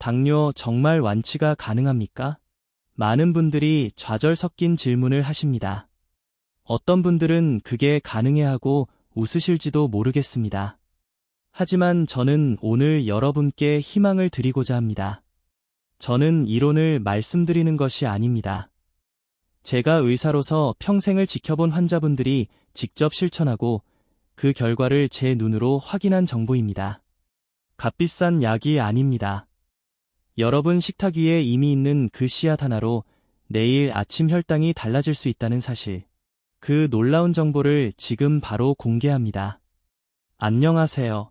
당뇨 정말 완치가 가능합니까? 많은 분들이 좌절 섞인 질문을 하십니다. 어떤 분들은 그게 가능해하고 웃으실지도 모르겠습니다. 하지만 저는 오늘 여러분께 희망을 드리고자 합니다. 저는 이론을 말씀드리는 것이 아닙니다. 제가 의사로서 평생을 지켜본 환자분들이 직접 실천하고 그 결과를 제 눈으로 확인한 정보입니다. 값비싼 약이 아닙니다. 여러분 식탁 위에 이미 있는 그 씨앗 하나로 내일 아침 혈당이 달라질 수 있다는 사실. 그 놀라운 정보를 지금 바로 공개합니다. 안녕하세요.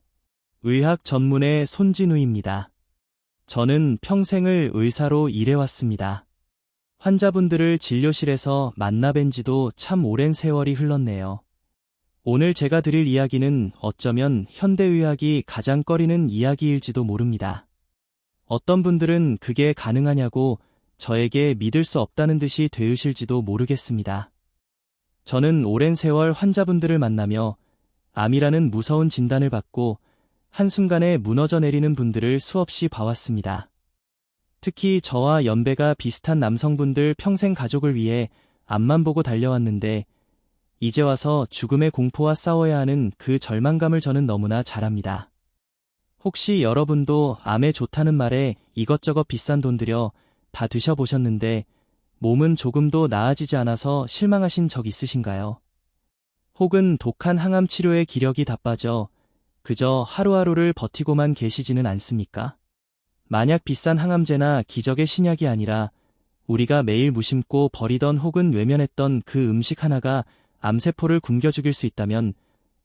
의학 전문의 손진우입니다. 저는 평생을 의사로 일해왔습니다. 환자분들을 진료실에서 만나뵌 지도 참 오랜 세월이 흘렀네요. 오늘 제가 드릴 이야기는 어쩌면 현대의학이 가장 꺼리는 이야기일지도 모릅니다. 어떤 분들은 그게 가능하냐고 저에게 믿을 수 없다는 듯이 되으실지도 모르겠습니다. 저는 오랜 세월 환자분들을 만나며 암이라는 무서운 진단을 받고 한순간에 무너져 내리는 분들을 수없이 봐왔습니다. 특히 저와 연배가 비슷한 남성분들 평생 가족을 위해 암만 보고 달려왔는데 이제 와서 죽음의 공포와 싸워야 하는 그 절망감을 저는 너무나 잘 압니다. 혹시 여러분도 암에 좋다는 말에 이것저것 비싼 돈 들여 다 드셔보셨는데 몸은 조금도 나아지지 않아서 실망하신 적 있으신가요? 혹은 독한 항암 치료의 기력이 다 빠져 그저 하루하루를 버티고만 계시지는 않습니까? 만약 비싼 항암제나 기적의 신약이 아니라 우리가 매일 무심코 버리던 혹은 외면했던 그 음식 하나가 암세포를 굶겨 죽일 수 있다면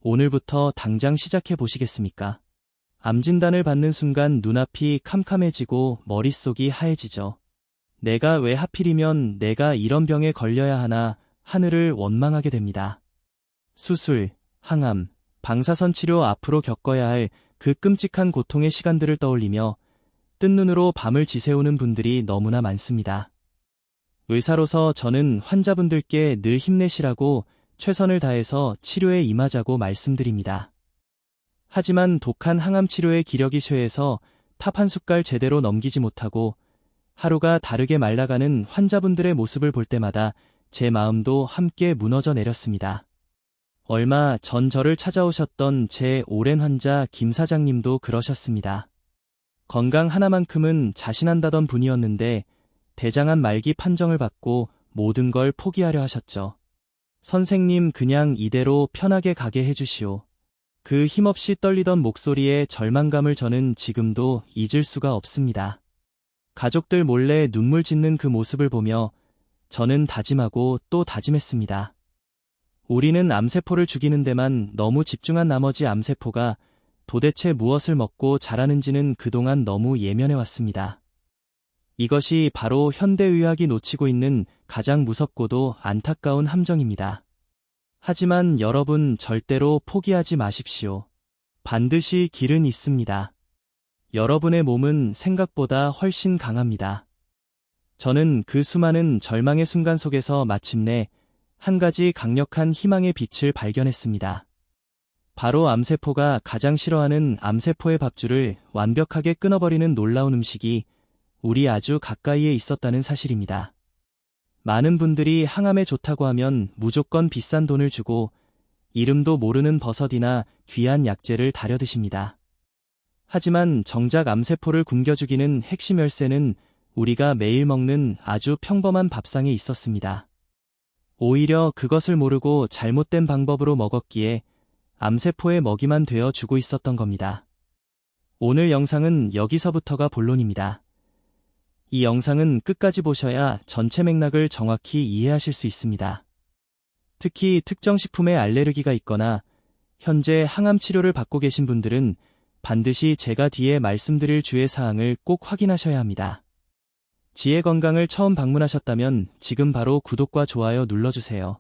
오늘부터 당장 시작해 보시겠습니까? 암 진단을 받는 순간 눈앞이 캄캄해지고 머릿속이 하얘지죠. 내가 왜 하필이면 내가 이런 병에 걸려야 하나 하늘을 원망하게 됩니다. 수술, 항암, 방사선 치료 앞으로 겪어야 할 그 끔찍한 고통의 시간들을 떠올리며 뜬 눈으로 밤을 지새우는 분들이 너무나 많습니다. 의사로서 저는 환자분들께 늘 힘내시라고 최선을 다해서 치료에 임하자고 말씀드립니다. 하지만 독한 항암 치료의 기력이 쇠해서 탑 한 숟갈 제대로 넘기지 못하고 하루가 다르게 말라가는 환자분들의 모습을 볼 때마다 제 마음도 함께 무너져 내렸습니다. 얼마 전 저를 찾아오셨던 제 오랜 환자 김 사장님도 그러셨습니다. 건강 하나만큼은 자신한다던 분이었는데 대장암 말기 판정을 받고 모든 걸 포기하려 하셨죠. 선생님 그냥 이대로 편하게 가게 해주시오. 그 힘없이 떨리던 목소리의 절망감을 저는 지금도 잊을 수가 없습니다. 가족들 몰래 눈물 짓는 그 모습을 보며 저는 다짐하고 또 다짐했습니다. 우리는 암세포를 죽이는 데만 너무 집중한 나머지 암세포가 도대체 무엇을 먹고 자라는지는 그동안 너무 예면해왔습니다. 이것이 바로 현대의학이 놓치고 있는 가장 무섭고도 안타까운 함정입니다. 하지만 여러분 절대로 포기하지 마십시오. 반드시 길은 있습니다. 여러분의 몸은 생각보다 훨씬 강합니다. 저는 그 수많은 절망의 순간 속에서 마침내 한 가지 강력한 희망의 빛을 발견했습니다. 바로 암세포가 가장 싫어하는 암세포의 밥줄을 완벽하게 끊어버리는 놀라운 음식이 우리 아주 가까이에 있었다는 사실입니다. 많은 분들이 항암에 좋다고 하면 무조건 비싼 돈을 주고 이름도 모르는 버섯이나 귀한 약재를 다려 드십니다. 하지만 정작 암세포를 굶겨 죽이는 핵심 열쇠는 우리가 매일 먹는 아주 평범한 밥상에 있었습니다. 오히려 그것을 모르고 잘못된 방법으로 먹었기에 암세포의 먹이만 되어 주고 있었던 겁니다. 오늘 영상은 여기서부터가 본론입니다. 이 영상은 끝까지 보셔야 전체 맥락을 정확히 이해하실 수 있습니다. 특히 특정 식품에 알레르기가 있거나 현재 항암 치료를 받고 계신 분들은 반드시 제가 뒤에 말씀드릴 주의 사항을 꼭 확인하셔야 합니다. 지혜 건강을 처음 방문하셨다면 지금 바로 구독과 좋아요 눌러주세요.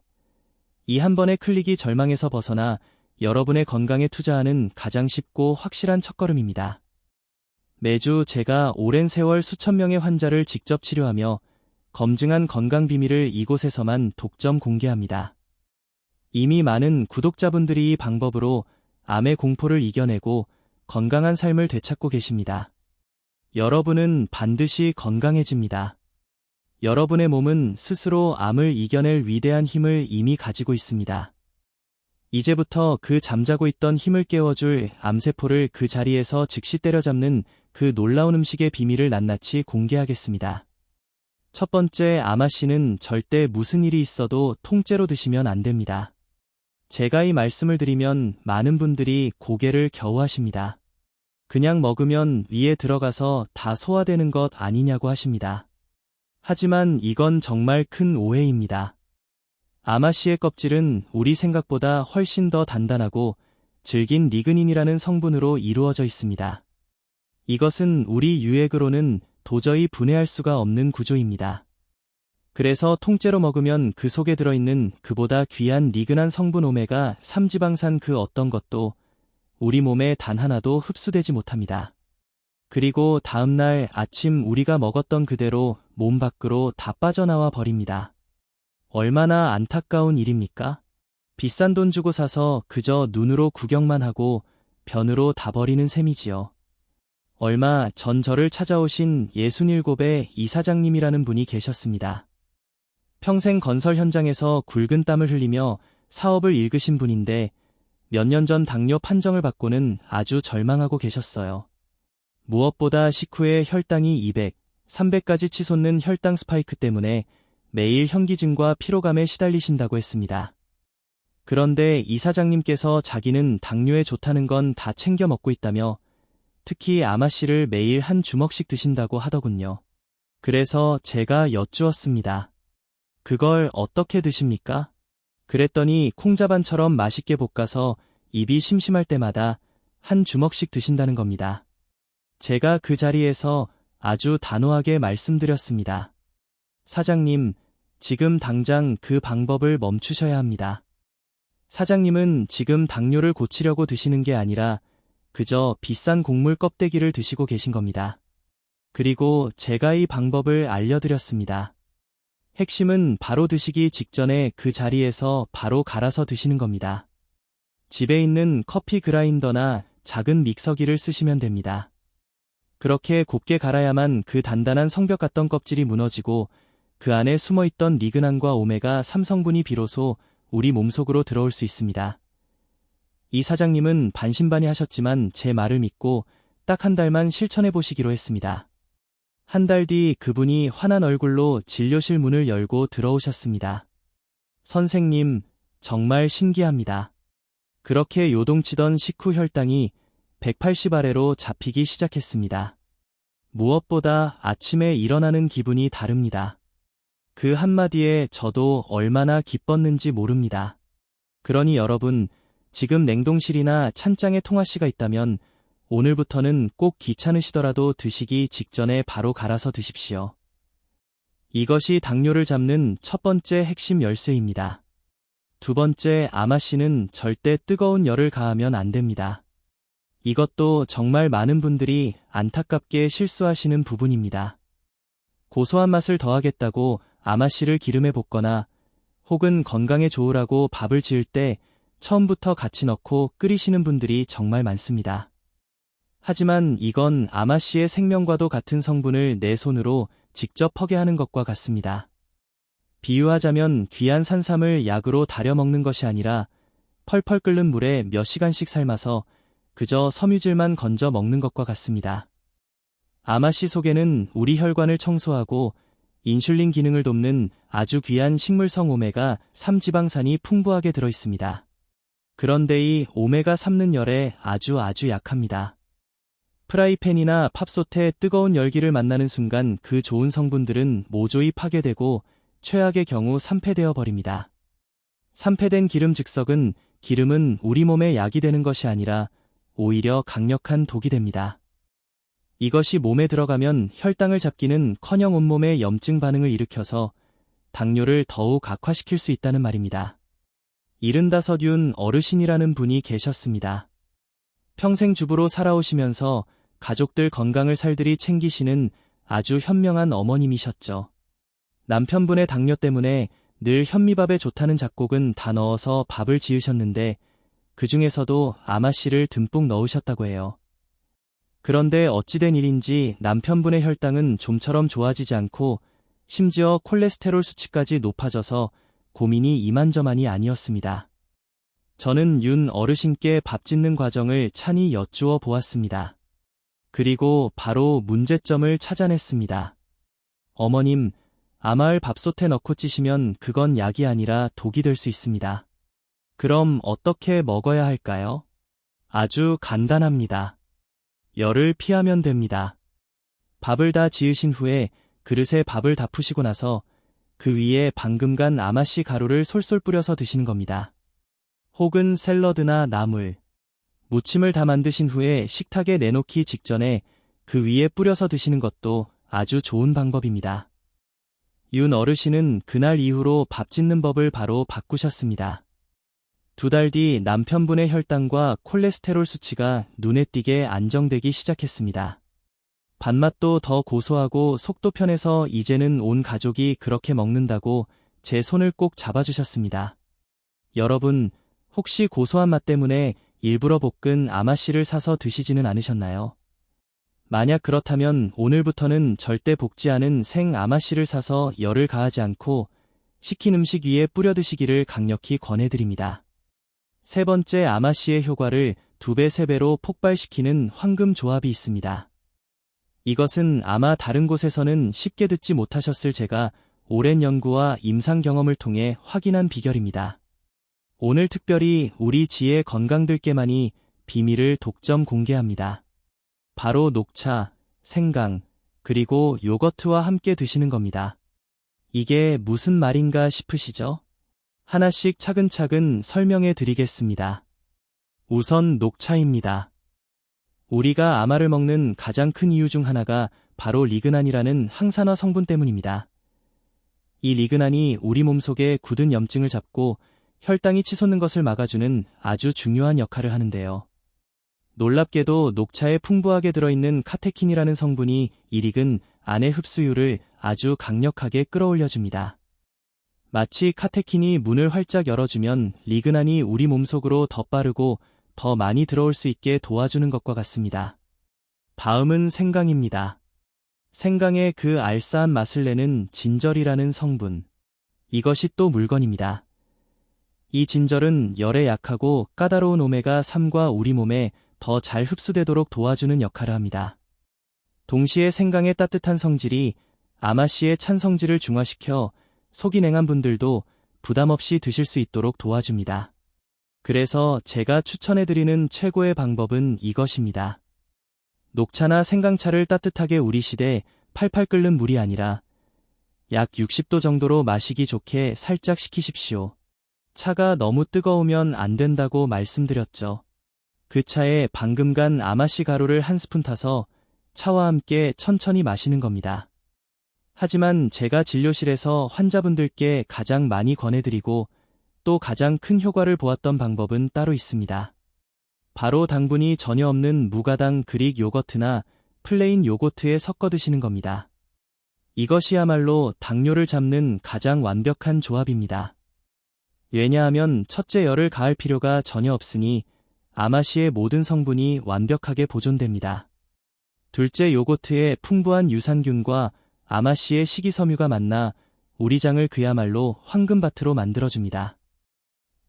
이 한 번의 클릭이 절망에서 벗어나 여러분의 건강에 투자하는 가장 쉽고 확실한 첫걸음입니다. 매주 제가 오랜 세월 수천 명의 환자를 직접 치료하며 검증한 건강 비밀을 이곳에서만 독점 공개합니다. 이미 많은 구독자분들이 이 방법으로 암의 공포를 이겨내고 건강한 삶을 되찾고 계십니다. 여러분은 반드시 건강해집니다. 여러분의 몸은 스스로 암을 이겨낼 위대한 힘을 이미 가지고 있습니다. 이제부터 그 잠자고 있던 힘을 깨워줄 암세포를 그 자리에서 즉시 때려잡는 그 놀라운 음식의 비밀을 낱낱이 공개하겠습니다. 첫 번째, 아마씨는 절대 무슨 일이 있어도 통째로 드시면 안 됩니다. 제가 이 말씀을 드리면 많은 분들이 고개를 겨우하십니다. 그냥 먹으면 위에 들어가서 다 소화되는 것 아니냐고 하십니다. 하지만 이건 정말 큰 오해입니다. 아마씨의 껍질은 우리 생각보다 훨씬 더 단단하고 질긴 리그닌이라는 성분으로 이루어져 있습니다. 이것은 우리 유액으로는 도저히 분해할 수가 없는 구조입니다. 그래서 통째로 먹으면 그 속에 들어있는 그보다 귀한 리그난 성분 오메가3 지방산 그 어떤 것도 우리 몸에 단 하나도 흡수되지 못합니다. 그리고 다음날 아침 우리가 먹었던 그대로 몸 밖으로 다 빠져나와 버립니다. 얼마나 안타까운 일입니까? 비싼 돈 주고 사서 그저 눈으로 구경만 하고 변으로 다 버리는 셈이지요. 얼마 전 저를 찾아오신 67의 이사장님이라는 분이 계셨습니다. 평생 건설 현장에서 굵은 땀을 흘리며 사업을 일구신 분인데 몇 년 전 당뇨 판정을 받고는 아주 절망하고 계셨어요. 무엇보다 식후에 혈당이 200, 300까지 치솟는 혈당 스파이크 때문에 매일 현기증과 피로감에 시달리신다고 했습니다. 그런데 이사장님께서 자기는 당뇨에 좋다는 건 다 챙겨 먹고 있다며 특히 아마씨를 매일 한 주먹씩 드신다고 하더군요. 그래서 제가 여쭈었습니다. 그걸 어떻게 드십니까? 그랬더니 콩자반처럼 맛있게 볶아서 입이 심심할 때마다 한 주먹씩 드신다는 겁니다. 제가 그 자리에서 아주 단호하게 말씀드렸습니다. 사장님, 지금 당장 그 방법을 멈추셔야 합니다. 사장님은 지금 당뇨를 고치려고 드시는 게 아니라 그저 비싼 곡물 껍데기를 드시고 계신 겁니다. 그리고 제가 이 방법을 알려드렸습니다. 핵심은 바로 드시기 직전에 그 자리에서 바로 갈아서 드시는 겁니다. 집에 있는 커피 그라인더나 작은 믹서기를 쓰시면 됩니다. 그렇게 곱게 갈아야만 그 단단한 성벽 같던 껍질이 무너지고 그 안에 숨어있던 리그난과 오메가3 성분이 비로소 우리 몸속으로 들어올 수 있습니다. 이 사장님은 반신반의하셨지만 제 말을 믿고 딱 한 달만 실천해 보시기로 했습니다. 한 달 뒤 그분이 환한 얼굴로 진료실 문을 열고 들어오셨습니다. 선생님, 정말 신기합니다. 그렇게 요동치던 식후 혈당이 180 아래로 잡히기 시작했습니다. 무엇보다 아침에 일어나는 기분이 다릅니다. 그 한마디에 저도 얼마나 기뻤는지 모릅니다. 그러니 여러분, 지금 냉동실이나 찬장에 통화씨가 있다면 오늘부터는 꼭 귀찮으시더라도 드시기 직전에 바로 갈아서 드십시오. 이것이 당뇨를 잡는 첫 번째 핵심 열쇠입니다. 두 번째, 아마씨는 절대 뜨거운 열을 가하면 안 됩니다. 이것도 정말 많은 분들이 안타깝게 실수하시는 부분입니다. 고소한 맛을 더하겠다고 아마씨를 기름에 볶거나 혹은 건강에 좋으라고 밥을 지을 때 처음부터 같이 넣고 끓이시는 분들이 정말 많습니다. 하지만 이건 아마씨의 생명과도 같은 성분을 내 손으로 직접 퍼게하는 것과 같습니다. 비유하자면 귀한 산삼을 약으로 달여 먹는 것이 아니라 펄펄 끓는 물에 몇 시간씩 삶아서 그저 섬유질만 건져 먹는 것과 같습니다. 아마씨 속에는 우리 혈관을 청소하고 인슐린 기능을 돕는 아주 귀한 식물성 오메가3 지방산이 풍부하게 들어 있습니다. 그런데 이 오메가3는 열에 아주 약합니다. 프라이팬이나 팝솥에 뜨거운 열기를 만나는 순간 그 좋은 성분들은 모조리 파괴되고 최악의 경우 산패되어 버립니다. 산패된 기름 즉석은 기름은 우리 몸에 약이 되는 것이 아니라 오히려 강력한 독이 됩니다. 이것이 몸에 들어가면 혈당을 잡기는커녕 온몸에 염증 반응을 일으켜서 당뇨를 더욱 악화시킬 수 있다는 말입니다. 75윤 어르신이라는 분이 계셨습니다. 평생 주부로 살아오시면서 가족들 건강을 살들이 챙기시는 아주 현명한 어머님이셨죠. 남편분의 당뇨 때문에 늘 현미밥에 좋다는 작곡은 다 넣어서 밥을 지으셨는데 그 중에서도 아마씨를 듬뿍 넣으셨다고 해요. 그런데 어찌된 일인지 남편분의 혈당은 좀처럼 좋아지지 않고 심지어 콜레스테롤 수치까지 높아져서 고민이 이만저만이 아니었습니다. 저는 윤 어르신께 밥 짓는 과정을 찬히 여쭈어 보았습니다. 그리고 바로 문제점을 찾아냈습니다. 어머님, 아마을 밥솥에 넣고 찌시면 그건 약이 아니라 독이 될 수 있습니다. 그럼 어떻게 먹어야 할까요? 아주 간단합니다. 열을 피하면 됩니다. 밥을 다 지으신 후에 그릇에 밥을 다 푸시고 나서 그 위에 방금 간 아마씨 가루를 솔솔 뿌려서 드시는 겁니다. 혹은 샐러드나 나물, 무침을 다 만드신 후에 식탁에 내놓기 직전에 그 위에 뿌려서 드시는 것도 아주 좋은 방법입니다. 윤 어르신은 그날 이후로 밥 짓는 법을 바로 바꾸셨습니다. 2달 뒤 남편분의 혈당과 콜레스테롤 수치가 눈에 띄게 안정되기 시작했습니다. 밥맛도 더 고소하고 속도 편해서 이제는 온 가족이 그렇게 먹는다고 제 손을 꼭 잡아주셨습니다. 여러분, 혹시 고소한 맛 때문에 일부러 볶은 아마씨를 사서 드시지는 않으셨나요? 만약 그렇다면 오늘부터는 절대 볶지 않은 생 아마씨를 사서 열을 가하지 않고 식힌 음식 위에 뿌려 드시기를 강력히 권해드립니다. 세 번째, 아마씨의 효과를 2배, 3배로 폭발시키는 황금 조합이 있습니다. 이것은 아마 다른 곳에서는 쉽게 듣지 못하셨을 제가 오랜 연구와 임상 경험을 통해 확인한 비결입니다. 오늘 특별히 우리 지혜 건강들께만이 비밀을 독점 공개합니다. 바로 녹차, 생강, 그리고 요거트와 함께 드시는 겁니다. 이게 무슨 말인가 싶으시죠? 하나씩 차근차근 설명해 드리겠습니다. 우선 녹차입니다. 우리가 아마를 먹는 가장 큰 이유 중 하나가 바로 리그난이라는 항산화 성분 때문입니다. 이 리그난이 우리 몸속에 굳은 염증을 잡고 혈당이 치솟는 것을 막아주는 아주 중요한 역할을 하는데요. 놀랍게도 녹차에 풍부하게 들어있는 카테킨이라는 성분이 이 리근 안의 흡수율을 아주 강력하게 끌어올려줍니다. 마치 카테킨이 문을 활짝 열어주면 리그난이 우리 몸속으로 더 빠르고 더 많이 들어올 수 있게 도와주는 것과 같습니다. 다음은 생강입니다. 생강의 그 알싸한 맛을 내는 진절이라는 성분. 이것이 또 물건입니다. 이 진절은 열에 약하고 까다로운 오메가3과 우리 몸에 더 잘 흡수되도록 도와주는 역할을 합니다. 동시에 생강의 따뜻한 성질이 아마씨의 찬 성질을 중화시켜 속이 냉한 분들도 부담 없이 드실 수 있도록 도와줍니다. 그래서 제가 추천해드리는 최고의 방법은 이것입니다. 녹차나 생강차를 따뜻하게 우리시되 팔팔 끓는 물이 아니라 약 60도 정도로 마시기 좋게 살짝 식히십시오. 차가 너무 뜨거우면 안 된다고 말씀드렸죠. 그 차에 방금 간 아마씨 가루를 한 스푼 타서 차와 함께 천천히 마시는 겁니다. 하지만 제가 진료실에서 환자분들께 가장 많이 권해드리고 또 가장 큰 효과를 보았던 방법은 따로 있습니다. 바로 당분이 전혀 없는 무가당 그릭 요거트나 플레인 요거트에 섞어 드시는 겁니다. 이것이야말로 당뇨를 잡는 가장 완벽한 조합입니다. 왜냐하면 첫째, 열을 가할 필요가 전혀 없으니 아마씨의 모든 성분이 완벽하게 보존됩니다. 둘째, 요거트에 풍부한 유산균과 아마씨의 식이섬유가 만나 우리 장을 그야말로 황금밭으로 만들어줍니다.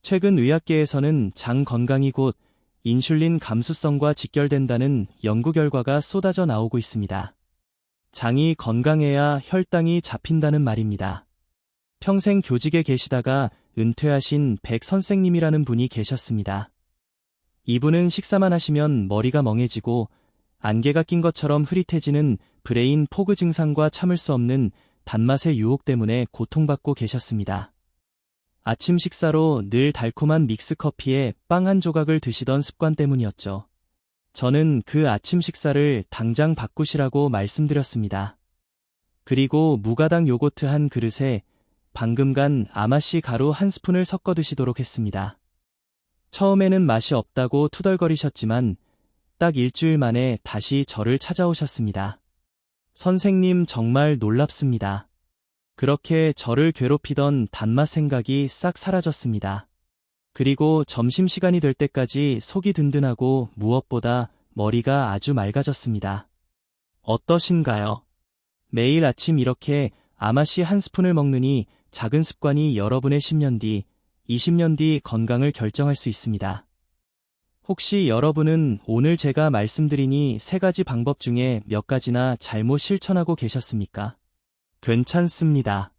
최근 의학계에서는 장 건강이 곧 인슐린 감수성과 직결된다는 연구 결과가 쏟아져 나오고 있습니다. 장이 건강해야 혈당이 잡힌다는 말입니다. 평생 교직에 계시다가 은퇴하신 백 선생님이라는 분이 계셨습니다. 이분은 식사만 하시면 머리가 멍해지고 안개가 낀 것처럼 흐릿해지는 브레인 포그 증상과 참을 수 없는 단맛의 유혹 때문에 고통받고 계셨습니다. 아침 식사로 늘 달콤한 믹스커피에 빵 한 조각을 드시던 습관 때문이었죠. 저는 그 아침 식사를 당장 바꾸시라고 말씀드렸습니다. 그리고 무가당 요거트 한 그릇에 방금 간 아마씨 가루 한 스푼을 섞어 드시도록 했습니다. 처음에는 맛이 없다고 투덜거리셨지만 딱 일주일 만에 다시 저를 찾아오셨습니다. 선생님, 정말 놀랍습니다. 그렇게 저를 괴롭히던 단맛 생각이 싹 사라졌습니다. 그리고 점심시간이 될 때까지 속이 든든하고 무엇보다 머리가 아주 맑아졌습니다. 어떠신가요? 매일 아침 이렇게 아마씨 한 스푼을 먹느니 작은 습관이 여러분의 10년 뒤, 20년 뒤 건강을 결정할 수 있습니다. 혹시 여러분은 오늘 제가 말씀드린 세 가지 방법 중에 몇 가지나 잘못 실천하고 계셨습니까? 괜찮습니다.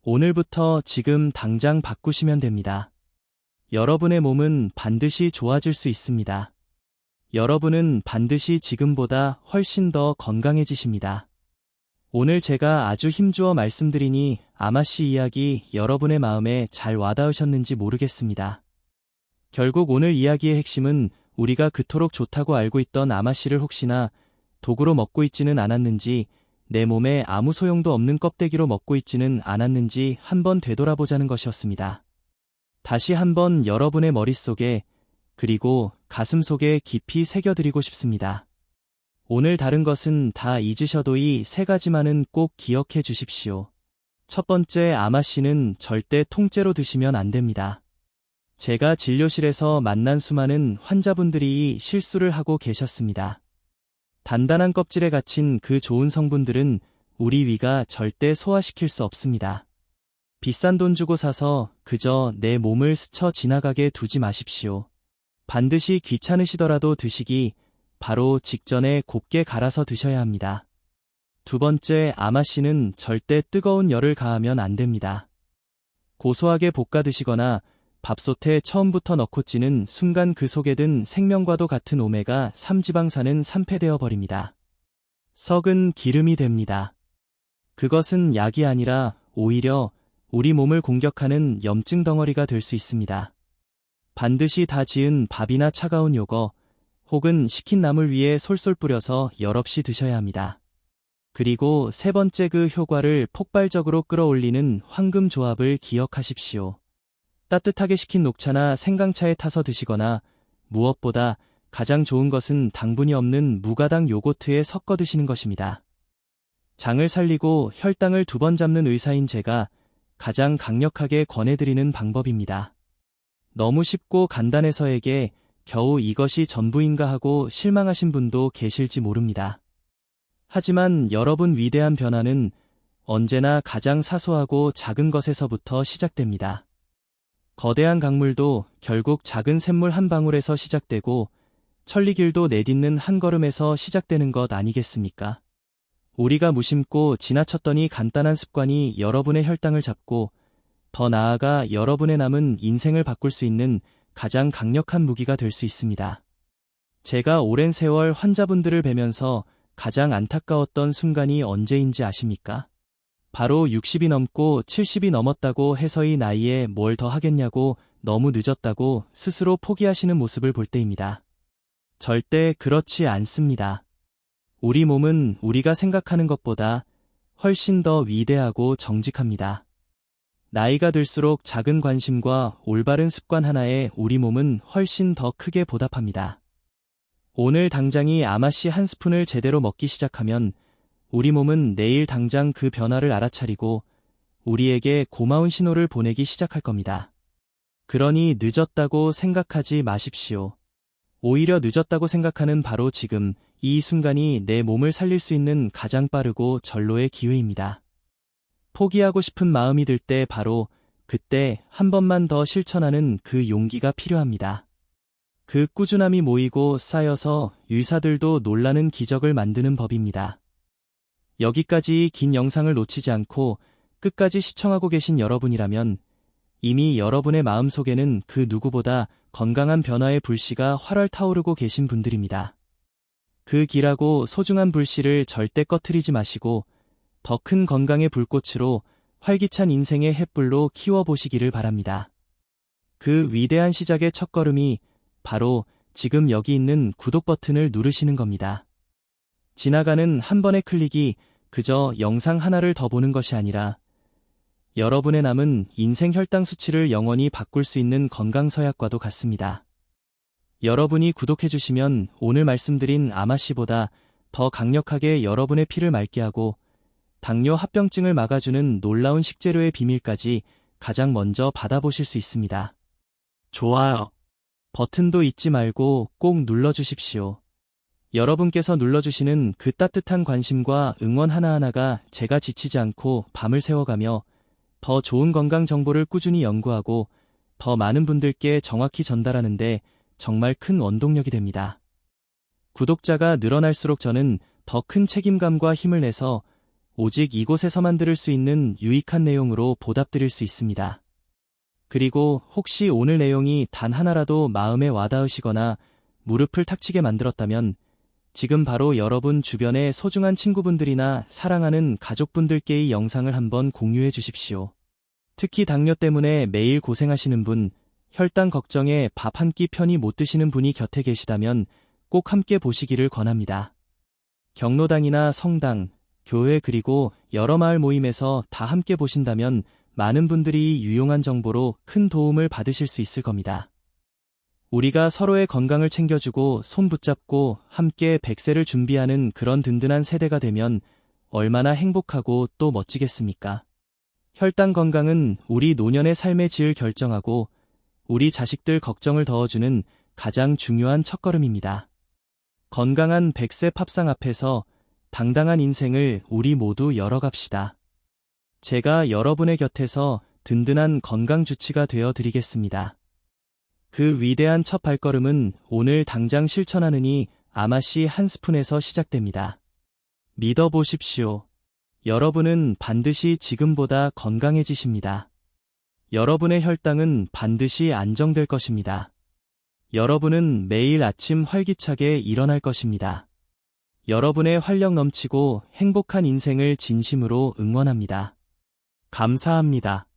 오늘부터 지금 당장 바꾸시면 됩니다. 여러분의 몸은 반드시 좋아질 수 있습니다. 여러분은 반드시 지금보다 훨씬 더 건강해지십니다. 오늘 제가 아주 힘주어 말씀드리니 아마씨 이야기 여러분의 마음에 잘 와닿으셨는지 모르겠습니다. 결국 오늘 이야기의 핵심은 우리가 그토록 좋다고 알고 있던 아마씨를 혹시나 도구로 먹고 있지는 않았는지, 내 몸에 아무 소용도 없는 껍데기로 먹고 있지는 않았는지 한번 되돌아보자는 것이었습니다. 다시 한번 여러분의 머릿속에 그리고 가슴 속에 깊이 새겨드리고 싶습니다. 오늘 다른 것은 다 잊으셔도 이 세 가지만은 꼭 기억해 주십시오. 첫 번째, 아마씨는 절대 통째로 드시면 안 됩니다. 제가 진료실에서 만난 수많은 환자분들이 이 실수를 하고 계셨습니다. 단단한 껍질에 갇힌 그 좋은 성분들은 우리 위가 절대 소화시킬 수 없습니다. 비싼 돈 주고 사서 그저 내 몸을 스쳐 지나가게 두지 마십시오. 반드시 귀찮으시더라도 드시기 바로 직전에 곱게 갈아서 드셔야 합니다. 두 번째, 아마씨는 절대 뜨거운 열을 가하면 안 됩니다. 고소하게 볶아 드시거나 밥솥에 처음부터 넣고 찌는 순간 그 속에 든 생명과도 같은 오메가3 지방산은 산패되어 버립니다. 썩은 기름이 됩니다. 그것은 약이 아니라 오히려 우리 몸을 공격하는 염증 덩어리가 될 수 있습니다. 반드시 다 지은 밥이나 차가운 요거 혹은 식힌 나물 위에 솔솔 뿌려서 열없이 드셔야 합니다. 그리고 세 번째, 그 효과를 폭발적으로 끌어올리는 황금 조합을 기억하십시오. 따뜻하게 식힌 녹차나 생강차에 타서 드시거나 무엇보다 가장 좋은 것은 당분이 없는 무가당 요거트에 섞어 드시는 것입니다. 장을 살리고 혈당을 2번 잡는 의사인 제가 가장 강력하게 권해드리는 방법입니다. 너무 쉽고 간단해서에게 겨우 이것이 전부인가 하고 실망하신 분도 계실지 모릅니다. 하지만 여러분, 위대한 변화는 언제나 가장 사소하고 작은 것에서부터 시작됩니다. 거대한 강물도 결국 작은 샘물 한 방울에서 시작되고 천리길도 내딛는 한 걸음에서 시작되는 것 아니겠습니까? 우리가 무심코 지나쳤더니 간단한 습관이 여러분의 혈당을 잡고 더 나아가 여러분의 남은 인생을 바꿀 수 있는 가장 강력한 무기가 될 수 있습니다. 제가 오랜 세월 환자분들을 뵈면서 가장 안타까웠던 순간이 언제인지 아십니까? 바로 60이 넘고 70이 넘었다고 해서 이 나이에 뭘 더 하겠냐고 너무 늦었다고 스스로 포기하시는 모습을 볼 때입니다. 절대 그렇지 않습니다. 우리 몸은 우리가 생각하는 것보다 훨씬 더 위대하고 정직합니다. 나이가 들수록 작은 관심과 올바른 습관 하나에 우리 몸은 훨씬 더 크게 보답합니다. 오늘 당장이 아마씨 한 스푼을 제대로 먹기 시작하면 우리 몸은 내일 당장 그 변화를 알아차리고 우리에게 고마운 신호를 보내기 시작할 겁니다. 그러니 늦었다고 생각하지 마십시오. 오히려 늦었다고 생각하는 바로 지금, 이 순간이 내 몸을 살릴 수 있는 가장 빠르고 절로의 기회입니다. 포기하고 싶은 마음이 들 때 바로 그때 한 번만 더 실천하는 그 용기가 필요합니다. 그 꾸준함이 모이고 쌓여서 의사들도 놀라는 기적을 만드는 법입니다. 여기까지 긴 영상을 놓치지 않고 끝까지 시청하고 계신 여러분이라면 이미 여러분의 마음속에는 그 누구보다 건강한 변화의 불씨가 활활 타오르고 계신 분들입니다. 그 길하고 소중한 불씨를 절대 꺼트리지 마시고 더 큰 건강의 불꽃으로 활기찬 인생의 횃불로 키워보시기를 바랍니다. 그 위대한 시작의 첫걸음이 바로 지금 여기 있는 구독 버튼을 누르시는 겁니다. 지나가는 한 번의 클릭이 그저 영상 하나를 더 보는 것이 아니라 여러분의 남은 인생 혈당 수치를 영원히 바꿀 수 있는 건강서약과도 같습니다. 여러분이 구독해주시면 오늘 말씀드린 아마씨보다 더 강력하게 여러분의 피를 맑게 하고 당뇨 합병증을 막아주는 놀라운 식재료의 비밀까지 가장 먼저 받아보실 수 있습니다. 좋아요 버튼도 잊지 말고 꼭 눌러주십시오. 여러분께서 눌러주시는 그 따뜻한 관심과 응원 하나하나가 제가 지치지 않고 밤을 새워가며 더 좋은 건강 정보를 꾸준히 연구하고 더 많은 분들께 정확히 전달하는데 정말 큰 원동력이 됩니다. 구독자가 늘어날수록 저는 더 큰 책임감과 힘을 내서 오직 이곳에서만 들을 수 있는 유익한 내용으로 보답드릴 수 있습니다. 그리고 혹시 오늘 내용이 단 하나라도 마음에 와닿으시거나 무릎을 탁 치게 만들었다면 지금 바로 여러분 주변의 소중한 친구분들이나 사랑하는 가족분들께 이 영상을 한번 공유해 주십시오. 특히 당뇨 때문에 매일 고생하시는 분, 혈당 걱정에 밥 한 끼 편히 못 드시는 분이 곁에 계시다면 꼭 함께 보시기를 권합니다. 경로당이나 성당, 교회 그리고 여러 마을 모임에서 다 함께 보신다면 많은 분들이 유용한 정보로 큰 도움을 받으실 수 있을 겁니다. 우리가 서로의 건강을 챙겨주고 손 붙잡고 함께 100세를 준비하는 그런 든든한 세대가 되면 얼마나 행복하고 또 멋지겠습니까? 혈당 건강은 우리 노년의 삶의 질을 결정하고 우리 자식들 걱정을 덜어주는 가장 중요한 첫걸음입니다. 건강한 100세 팝상 앞에서 당당한 인생을 우리 모두 열어갑시다. 제가 여러분의 곁에서 든든한 건강 주치가 되어 드리겠습니다. 그 위대한 첫 발걸음은 오늘 당장 실천하느니 아마씨 한 스푼에서 시작됩니다. 믿어보십시오. 여러분은 반드시 지금보다 건강해지십니다. 여러분의 혈당은 반드시 안정될 것입니다. 여러분은 매일 아침 활기차게 일어날 것입니다. 여러분의 활력 넘치고 행복한 인생을 진심으로 응원합니다. 감사합니다.